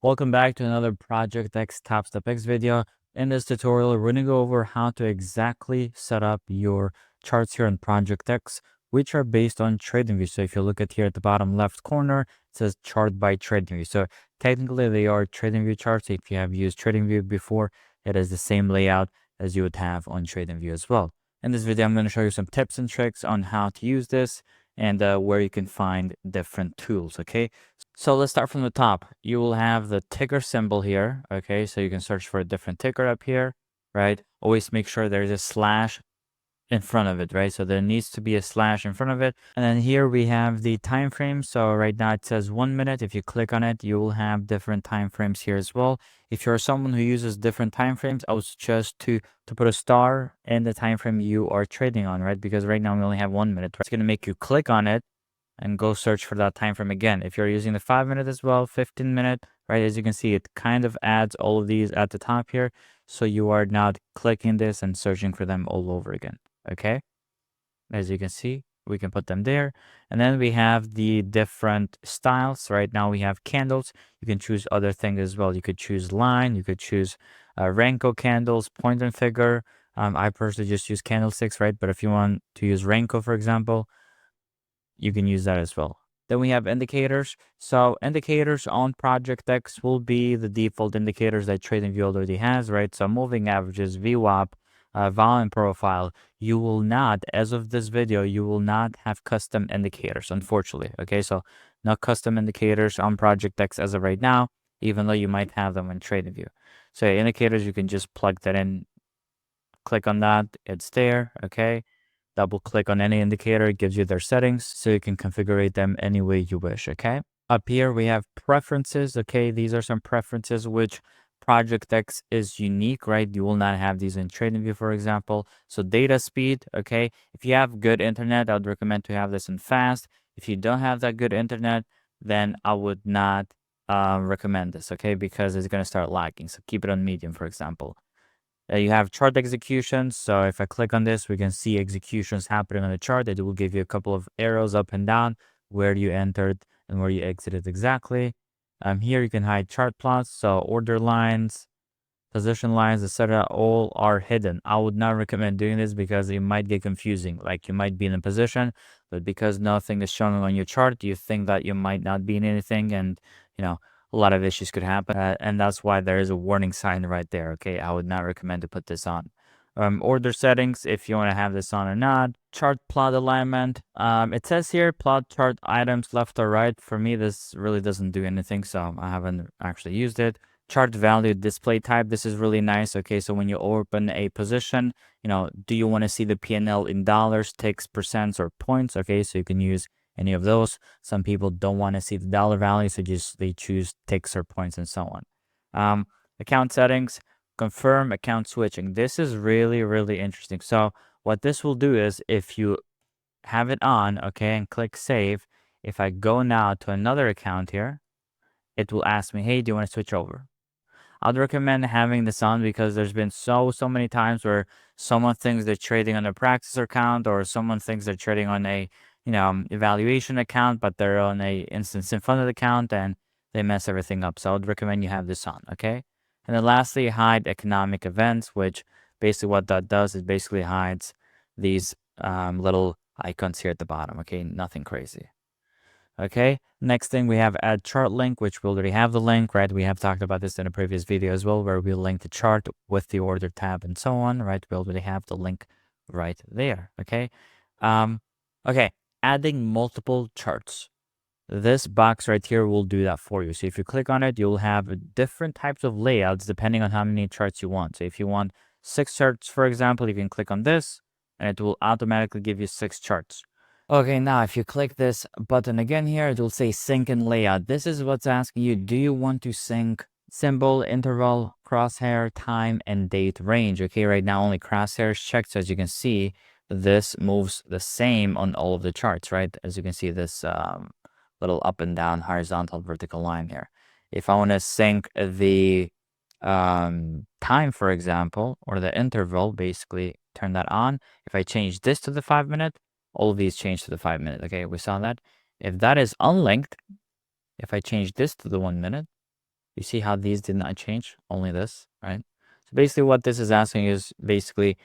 Welcome back to another ProjectX TopstepX video. In this tutorial, we're going to go over how to exactly set up your charts here in ProjectX, which are based on TradingView. So if you look at here at the bottom left corner, it says chart by TradingView. So technically they are TradingView charts. If you have used TradingView before, it is the same layout as you would have on TradingView as well. In this video, I'm going to show you some tips and tricks on how to use this and where you can find different tools, okay? So let's start from the top. You will have the ticker symbol here, okay? So you can search for a different ticker up here, right? Always make sure there's a slash in front of it, right? So there needs to be a slash in front of it. And then here we have the time frame. So right now it says 1 minute. If you click on it, you will have different time frames here as well. If you're someone who uses different time frames, I would suggest to put a star in the time frame you are trading on, right? Because right now we only have 1 minute. Right? It's going to make you click on it and go search for that time frame again. If you're using the 5 minute as well, 15 minute, right? As you can see, it kind of adds all of these at the top here. So you are now clicking this and searching for them all over again. Okay. As you can see, we can put them there. And then we have the different styles. Right now we have candles. You can choose other things as well. You could choose line. You could choose Renko candles, point and figure. I personally just use candlesticks, right? But if you want to use Renko, for example, you can use that as well. Then we have indicators. So indicators on ProjectX will be the default indicators that TradingView already has, right? So moving averages, VWAP, volume profile. You will not, as of this video, you will not have custom indicators, unfortunately. Okay, so no custom indicators on ProjectX as of right now, even though you might have them in TradingView. So indicators, you can just plug that in, click on that, it's there, okay? Double click on any indicator, it gives you their settings, so you can configure them any way you wish, okay? Up here, we have preferences, okay? These are some preferences which ProjectX is unique, right? You will not have these in TradingView, for example. So data speed, okay? If you have good internet, I would recommend to have this in fast. If you don't have that good internet, then I would not recommend this, okay? Because it's going to start lagging. So keep it on medium, for example. You have chart executions. So if I click on this, we can see executions happening on the chart. It will give you a couple of arrows up and down where you entered and where you exited exactly. Here you can hide chart plots. So order lines, position lines, etc. all are hidden. I would not recommend doing this because it might get confusing. Like you might be in a position, but because nothing is showing on your chart, you think that you might not be in anything, and a lot of issues could happen. And that's why there is a warning sign right there. Okay, I would not recommend to put this on. Order settings, if you want to have this on or not. Chart plot alignment. It says here plot chart items left or right. For me, this really doesn't do anything, so I haven't actually used it. Chart value display type. This is really nice. Okay, so when you open a position, do you want to see the P&L in dollars, ticks, percents, or points? Okay, so you can use any of those. Some people don't want to see the dollar value, so they choose ticks or points and so on. Account settings, confirm account switching. This is really, really interesting. So what this will do is if you have it on, okay, and click save, if I go now to another account here, it will ask me, hey, do you want to switch over? I'd recommend having this on because there's been so many times where someone thinks they're trading on a practice account, or someone thinks they're trading on a evaluation account, but they're on a instance in front of the account and they mess everything up. So I'd recommend you have this on, okay? And then lastly, hide economic events, which basically what that does is basically hides these little icons here at the bottom, okay? Nothing crazy. Okay, next thing we have add chart link, which we already have the link, right? We have talked about this in a previous video as well, where we link the chart with the order tab and so on, right? We already have the link right there, okay? Okay, adding multiple charts. This box right here will do that for you. So if you click on it, you'll have different types of layouts depending on how many charts you want. So if you want 6 charts, for example, you can click on this and it will automatically give you 6 charts. Okay, now if you click this button again here, it will say sync and layout. This is what's asking you, do you want to sync symbol, interval, crosshair, time, and date range? Okay, right now only crosshair is checked. So as you can see, this moves the same on all of the charts, right? As you can see, this little up and down, horizontal, vertical line here. If I want to sync the time, for example, or the interval, basically turn that on. If I change this to the 5 minute, all of these change to the 5 minute. Okay, we saw that. If that is unlinked, if I change this to the 1 minute, You see how these did not change? Only this, right? So basically what this is asking is basically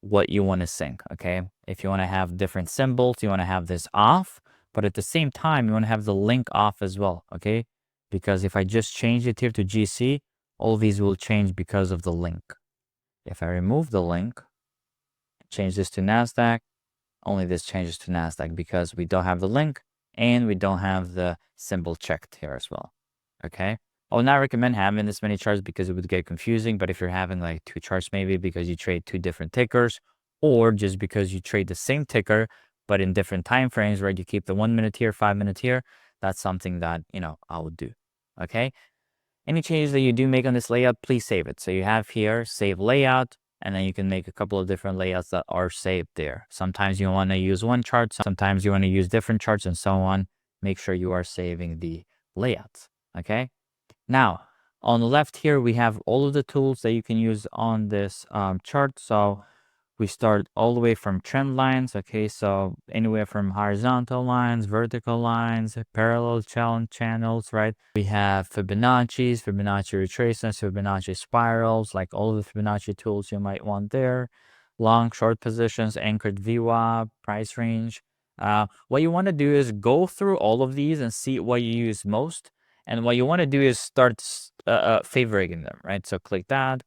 what you want to sync, okay? If you want to have different symbols, you want to have this off, but at the same time, you want to have the link off as well, okay? Because if I just change it here to GC, all these will change because of the link. If I remove the link, change this to NASDAQ, only this changes to NASDAQ because we don't have the link and we don't have the symbol checked here as well, okay? I would not recommend having this many charts because it would get confusing, but if you're having like 2 charts maybe because you trade 2 different tickers or just because you trade the same ticker but in different time frames, right? You keep the 1 minute here, 5 minutes here. That's something that, I would do, okay? Any changes that you do make on this layout, please save it. So you have here, save layout, and then you can make a couple of different layouts that are saved there. Sometimes you want to use one chart, sometimes you want to use different charts and so on. Make sure you are saving the layouts, okay? Now, on the left here, we have all of the tools that you can use on this chart. So we start all the way from trend lines, okay? So anywhere from horizontal lines, vertical lines, parallel channels, right? We have Fibonacci's, Fibonacci retracements, Fibonacci spirals, like all of the Fibonacci tools you might want there. Long, short positions, anchored VWAP, price range. What you want to do is go through all of these and see what you use most. And what you want to do is start favoriting them, right? So click that,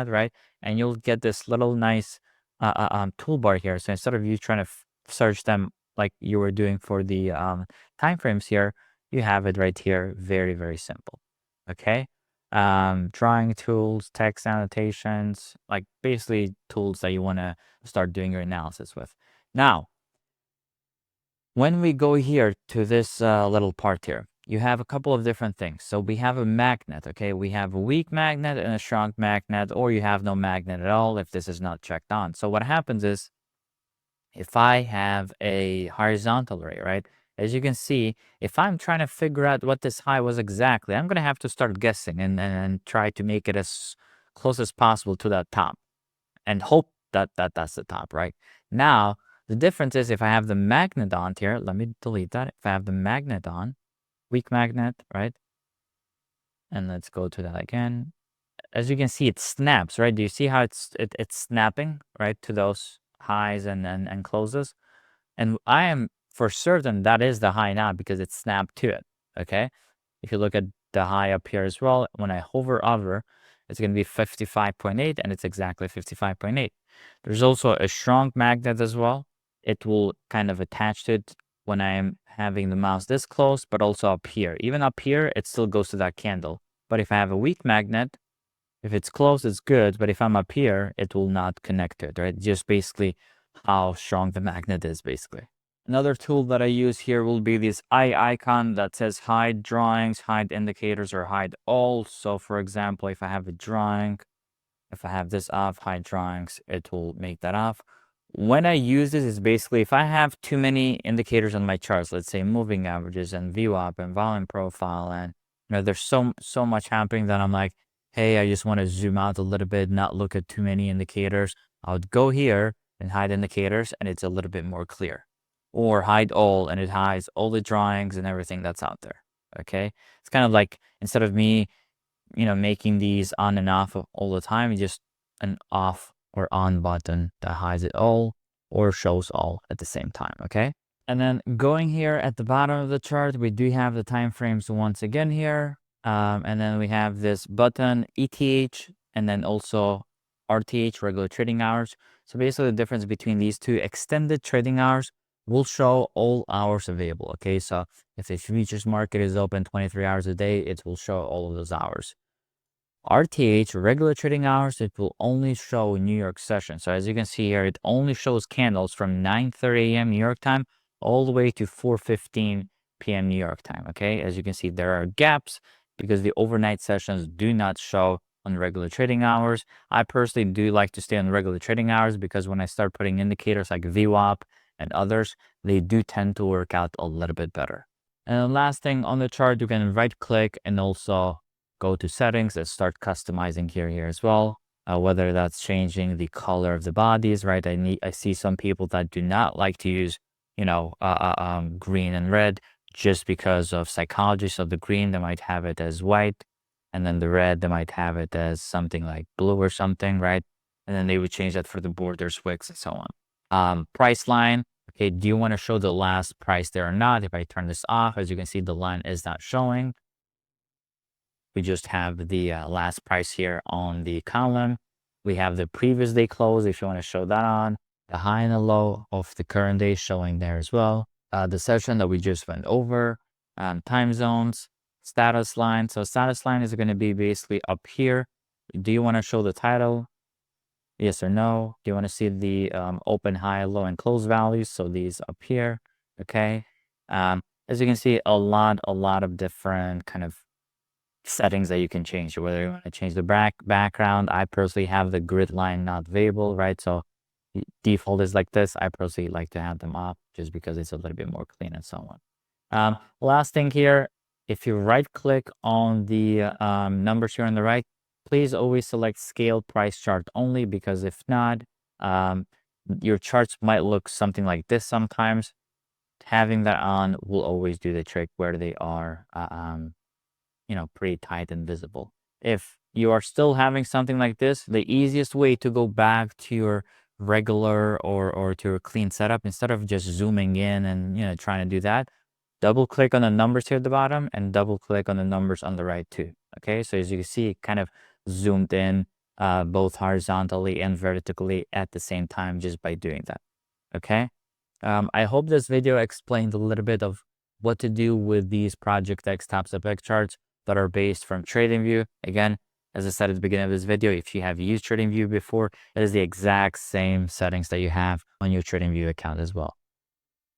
right? And you'll get this little nice toolbar here. So instead of you trying to search them like you were doing for the time frames here, you have it right here. Very, very simple. Okay. Drawing tools, text annotations, like basically tools that you want to start doing your analysis with. Now, when we go here to this little part here, you have a couple of different things. So we have a magnet, okay? We have a weak magnet and a strong magnet, or you have no magnet at all if this is not checked on. So what happens is, if I have a horizontal ray, right? As you can see, if I'm trying to figure out what this high was exactly, I'm going to have to start guessing and try to make it as close as possible to that top and hope that that's the top, right? Now, the difference is if I have the magnet on here, let me delete that. If I have the magnet on, weak magnet, right? And let's go to that again. As you can see, it snaps, right? Do you see how it's snapping, right, to those highs and closes? And I am for certain that is the high now because it snapped to it, okay? If you look at the high up here as well, when I hover over, it's going to be 55.8 and it's exactly 55.8. There's also a strong magnet as well. It will kind of attach to it when I am having the mouse this close, but also up here. Even up here, it still goes to that candle. But if I have a weak magnet, if it's close, it's good. But if I'm up here, it will not connect to it, right? Just basically how strong the magnet is, basically. Another tool that I use here will be this eye icon that says hide drawings, hide indicators, or hide all. So for example, if I have a drawing, if I have this off, hide drawings, it will make that off. When I use this is basically if I have too many indicators on my charts, let's say moving averages and VWAP and volume profile, and there's so much happening that I'm like, hey, I just want to zoom out a little bit, not look at too many indicators. I would go here and hide indicators, and it's a little bit more clear. Or hide all, and it hides all the drawings and everything that's out there. Okay, it's kind of like instead of me making these on and off all the time, just an off or on button that hides it all or shows all at the same time, okay? And then going here at the bottom of the chart, we do have the time frames once again here. And then we have this button, ETH, and then also RTH, regular trading hours. So basically the difference between these two, extended trading hours will show all hours available, okay? So if the futures market is open 23 hours a day, it will show all of those hours. RTH, regular trading hours, it will only show New York session. So as you can see here, it only shows candles from 9:30 a.m. New York time all the way to 4:15 p.m. New York time, okay? As you can see, there are gaps because the overnight sessions do not show on regular trading hours. I personally do like to stay on regular trading hours because when I start putting indicators like VWAP and others, they do tend to work out a little bit better. And the last thing on the chart, you can right click and also go to settings and start customizing here as well. Whether that's changing the color of the bodies, right? I see some people that do not like to use, green and red just because of psychology. So the green, they might have it as white. And then the red, they might have it as something like blue or something, right? And then they would change that for the borders, wicks, and so on. Price line. Okay, do you want to show the last price there or not? If I turn this off, as you can see, the line is not showing. We just have the last price here on the column. We have the previous day close if you want to show that on. The high and the low of the current day showing there as well. The session that we just went over. Time zones, status line. So status line is going to be basically up here. Do you want to show the title? Yes or no? Do you want to see the open, high, low, and close values? So these up here, okay? As you can see, a lot of different kind of settings that you can change, whether you want to change the background. I personally have the grid line not available, right? So default is like this. I personally like to have them off just because it's a little bit more clean and so on. Last thing here, if you right click on the numbers here on the right, please always select scale price chart only, because if not, your charts might look something like this sometimes. Having that on will always do the trick where they are pretty tight and visible. If you are still having something like this, the easiest way to go back to your regular or to your clean setup, instead of just zooming in and trying to do that, double click on the numbers here at the bottom and double click on the numbers on the right too. Okay, so as you can see, it kind of zoomed in both horizontally and vertically at the same time just by doing that. Okay, I hope this video explained a little bit of what to do with these ProjectX TopstepX charts that are based from TradingView. Again, as I said at the beginning of this video, if you have used TradingView before, it is the exact same settings that you have on your TradingView account as well.